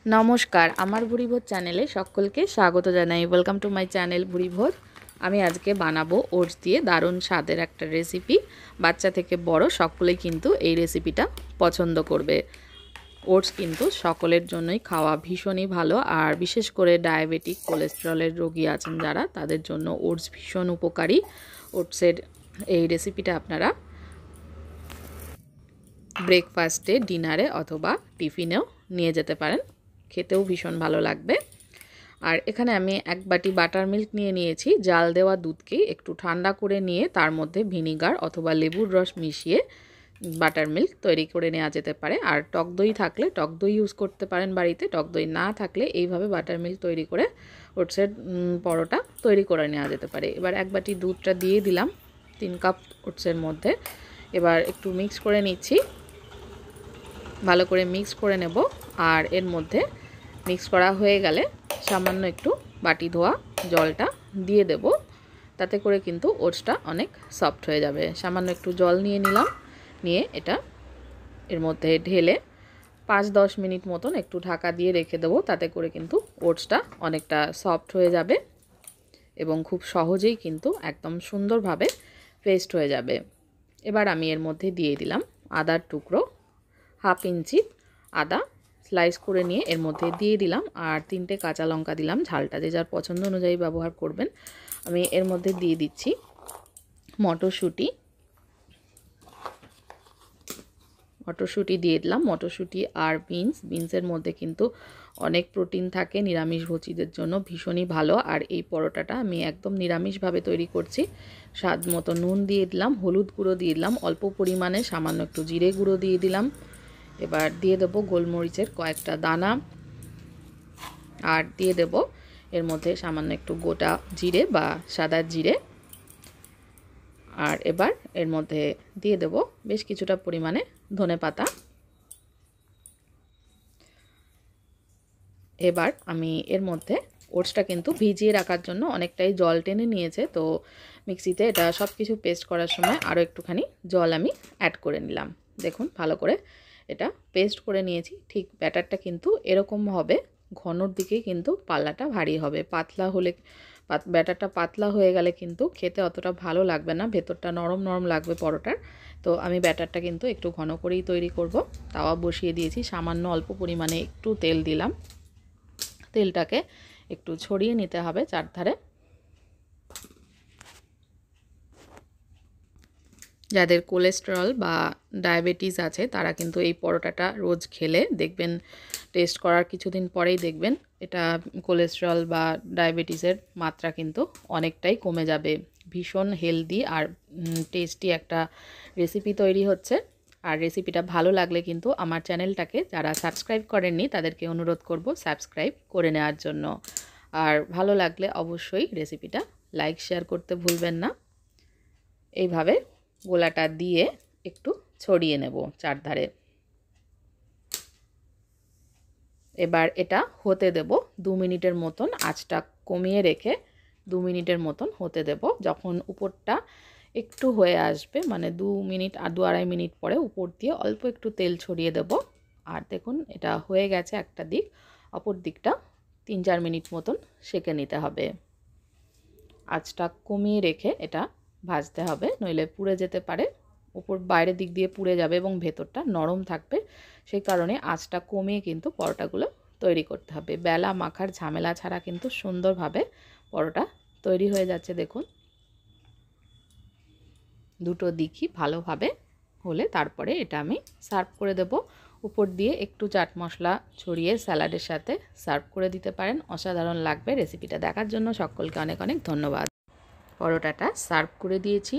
नमस्कार आमार भुरिभोज चैनेले सकलके स्वागत जानाई। Welcome to my channel Bhuribhoj. आमी आजके बानाबो ओट्स दिए दारुण स्वादेर एकटा रेसिपि। बाच्चा थेके बड़ो सकलेई किन्तु एई रेसिपिटा पछंद करबे। ओट्स किन्तु सकलेर जोन्नोई खावा भीषणई भालो और विशेष करे डायबेटिक कोलेस्ट्रलेर रोगी आछेन जारा तादेर जोन्नो ओट्स भीषण उपकारी। ओट्सेर एई रेसिपिटा आपनारा ब्रेकफास्टे डिनारे अथवा टिफिनेও নিয়ে যেতে পারেন, খেতেও ভীষণ ভালো লাগবে। আর এখানে আমি এক বাটি বাটার মিল্ক নিয়ে নিয়েছি। জাল দেওয়া দুধকে একটু ঠান্ডা করে নিয়ে তার মধ্যে ভিনিগার অথবা লেবুর রস মিশিয়ে বাটার মিল্ক তৈরি করে নেওয়া যেতে পারে। আর টক দই থাকলে টক দই ইউজ করতে পারেন বাড়িতে। টক দই না থাকলে এইভাবে বাটার মিল্ক তৈরি করে ওটসের পরোটা তৈরি করে নেওয়া যেতে পারে। এবার এক বাটি দুধটা দিয়ে দিলাম 3 কাপ ওটসের মধ্যে। এবার একটু মিক্স করে নিচ্ছি, ভালো করে মিক্স করে নেব। আর এর মধ্যে মিক্স করা হয়ে গেলে সামান্য একটু বাটি ধোয়া জলটা দিয়ে দেব, তাতে করে কিন্তু ওটসটা অনেক সফট হয়ে যাবে। সামান্য একটু জল নিয়ে নিলাম, নিয়ে এটা এর মধ্যে ঢেলে 5-10 মিনিট মতন একটু ঢাকা দিয়ে রেখে দেবো, তাতে করে কিন্তু ওটসটা অনেকটা সফট হয়ে যাবে এবং খুব সহজেই কিন্তু একদম সুন্দরভাবে পেস্ট হয়ে যাবে। এবার আমি এর মধ্যে দিয়ে দিলাম আদার টুকরো, 1/2 ইঞ্চি আদা স্লাইস করে নিয়ে এর মধ্যে দিয়ে দিলাম। আর 3টে কাঁচা লঙ্কা দিলাম, ঝালটা যে যার পছন্দ অনুযায়ী ব্যবহার করবেন। আমি এর মধ্যে দিয়ে দিচ্ছি মটরশুঁটি দিয়ে দিলাম। মটরশুঁটি আর বিনসের মধ্যে কিন্তু অনেক প্রোটিন থাকে, নিরামিষভোজীদের জন্য ভীষণই ভালো। আর এই পরোটাটা আমি একদম নিরামিষভাবে তৈরি করছি। স্বাদ মতো নুন দিয়ে দিলাম, হলুদ গুঁড়ো দিয়ে দিলাম অল্প পরিমাণে, সামান্য একটু জিরে গুঁড়ো দিয়ে দিলাম। এবার দিয়ে দেবো গোলমরিচের কয়েকটা দানা, আর দিয়ে দেব এর মধ্যে সামান্য একটু গোটা জিরে বা সাদা জিরে। আর এবার এর মধ্যে দিয়ে দেব বেশ কিছুটা পরিমাণে ধনেপাতা। এবার আমি এর মধ্যে ওটসটা কিন্তু ভিজিয়ে রাখার জন্য অনেকটাই জল টেনে নিয়েছে, তো মিক্সিতে এটা সব কিছু পেস্ট করার সময় আরও একটুখানি জল আমি অ্যাড করে নিলাম। দেখুন ভালো করে এটা পেস্ট করে নিয়েছি। ঠিক ব্যাটারটা কিন্তু এরকম হবে, ঘনর দিকে কিন্তু পাল্লাটা ভারী হবে। পাতলা হলে ব্যাটারটা পাতলা হয়ে গেলে কিন্তু খেতে অতটা ভালো লাগবে না, ভেতরটা নরম নরম লাগবে পরোটার। তো আমি ব্যাটারটা কিন্তু একটু ঘন করেই তৈরি করব। তাওয়া বসিয়ে দিয়েছি, সামান্য অল্প পরিমাণে একটু তেল দিলাম। তেলটাকে একটু ছড়িয়ে নিতে হবে চারধারে। যাদের কোলেস্টেরল বা ডায়াবেটিস আছে তারা কিন্তু এই পরোটাটা রোজ খেলে দেখবেন, টেস্ট করার কিছুদিন পরেই দেখবেন এটা কোলেস্টেরল বা ডায়াবেটিসের মাত্রা কিন্তু অনেকটাই কমে যাবে। ভীষণ হেলদি আর টেস্টি একটা রেসিপি তৈরি হচ্ছে। আর রেসিপিটা ভালো লাগলে কিন্তু আমার চ্যানেলটাকে যারা সাবস্ক্রাইব করেননি তাদেরকে অনুরোধ করব সাবস্ক্রাইব করে নেওয়ার জন্য। আর ভালো লাগলে অবশ্যই রেসিপিটা লাইক শেয়ার করতে ভুলবেন না। এইভাবে গোলাটা দিয়ে একটু ছড়িয়ে নেব চারধারে। এবার এটা হতে দেব 2 মিনিটের মতন, আঁচটা কমিয়ে রেখে 2 মিনিটের মতন হতে দেব। যখন উপরটা একটু হয়ে আসবে, মানে 2 মিনিট আর 2-2.5 মিনিট পরে উপর দিয়ে অল্প একটু তেল ছড়িয়ে দেব। আর দেখুন এটা হয়ে গেছে একটা দিক, অপর দিকটা 3-4 মিনিট মতন সেঁকে নিতে হবে। আঁচটা কমিয়ে রেখে এটা ভাজতে হবে, নইলে পুড়ে যেতে পারে। উপর বাইরের দিক দিয়ে পুড়ে যাবে এবং ভেতরটা নরম থাকবে, সেই কারণে আঁচটা কমিয়ে কিন্তু পরোটাগুলো তৈরি করতে হবে। বেলা মাখার ঝামেলা ছাড়া কিন্তু সুন্দরভাবে পরোটা তৈরি হয়ে যাচ্ছে। দেখুন দুটো দিকই ভালোভাবে হলে তারপরে এটা আমি সার্ভ করে দেব। উপর দিয়ে একটু চাট মশলা ছড়িয়ে স্যালাডের সাথে সার্ভ করে দিতে পারেন, অসাধারণ লাগবে। রেসিপিটা দেখার জন্য সকলকে অনেক অনেক ধন্যবাদ। পরোটাটা সার্ভ করে দিয়েছি।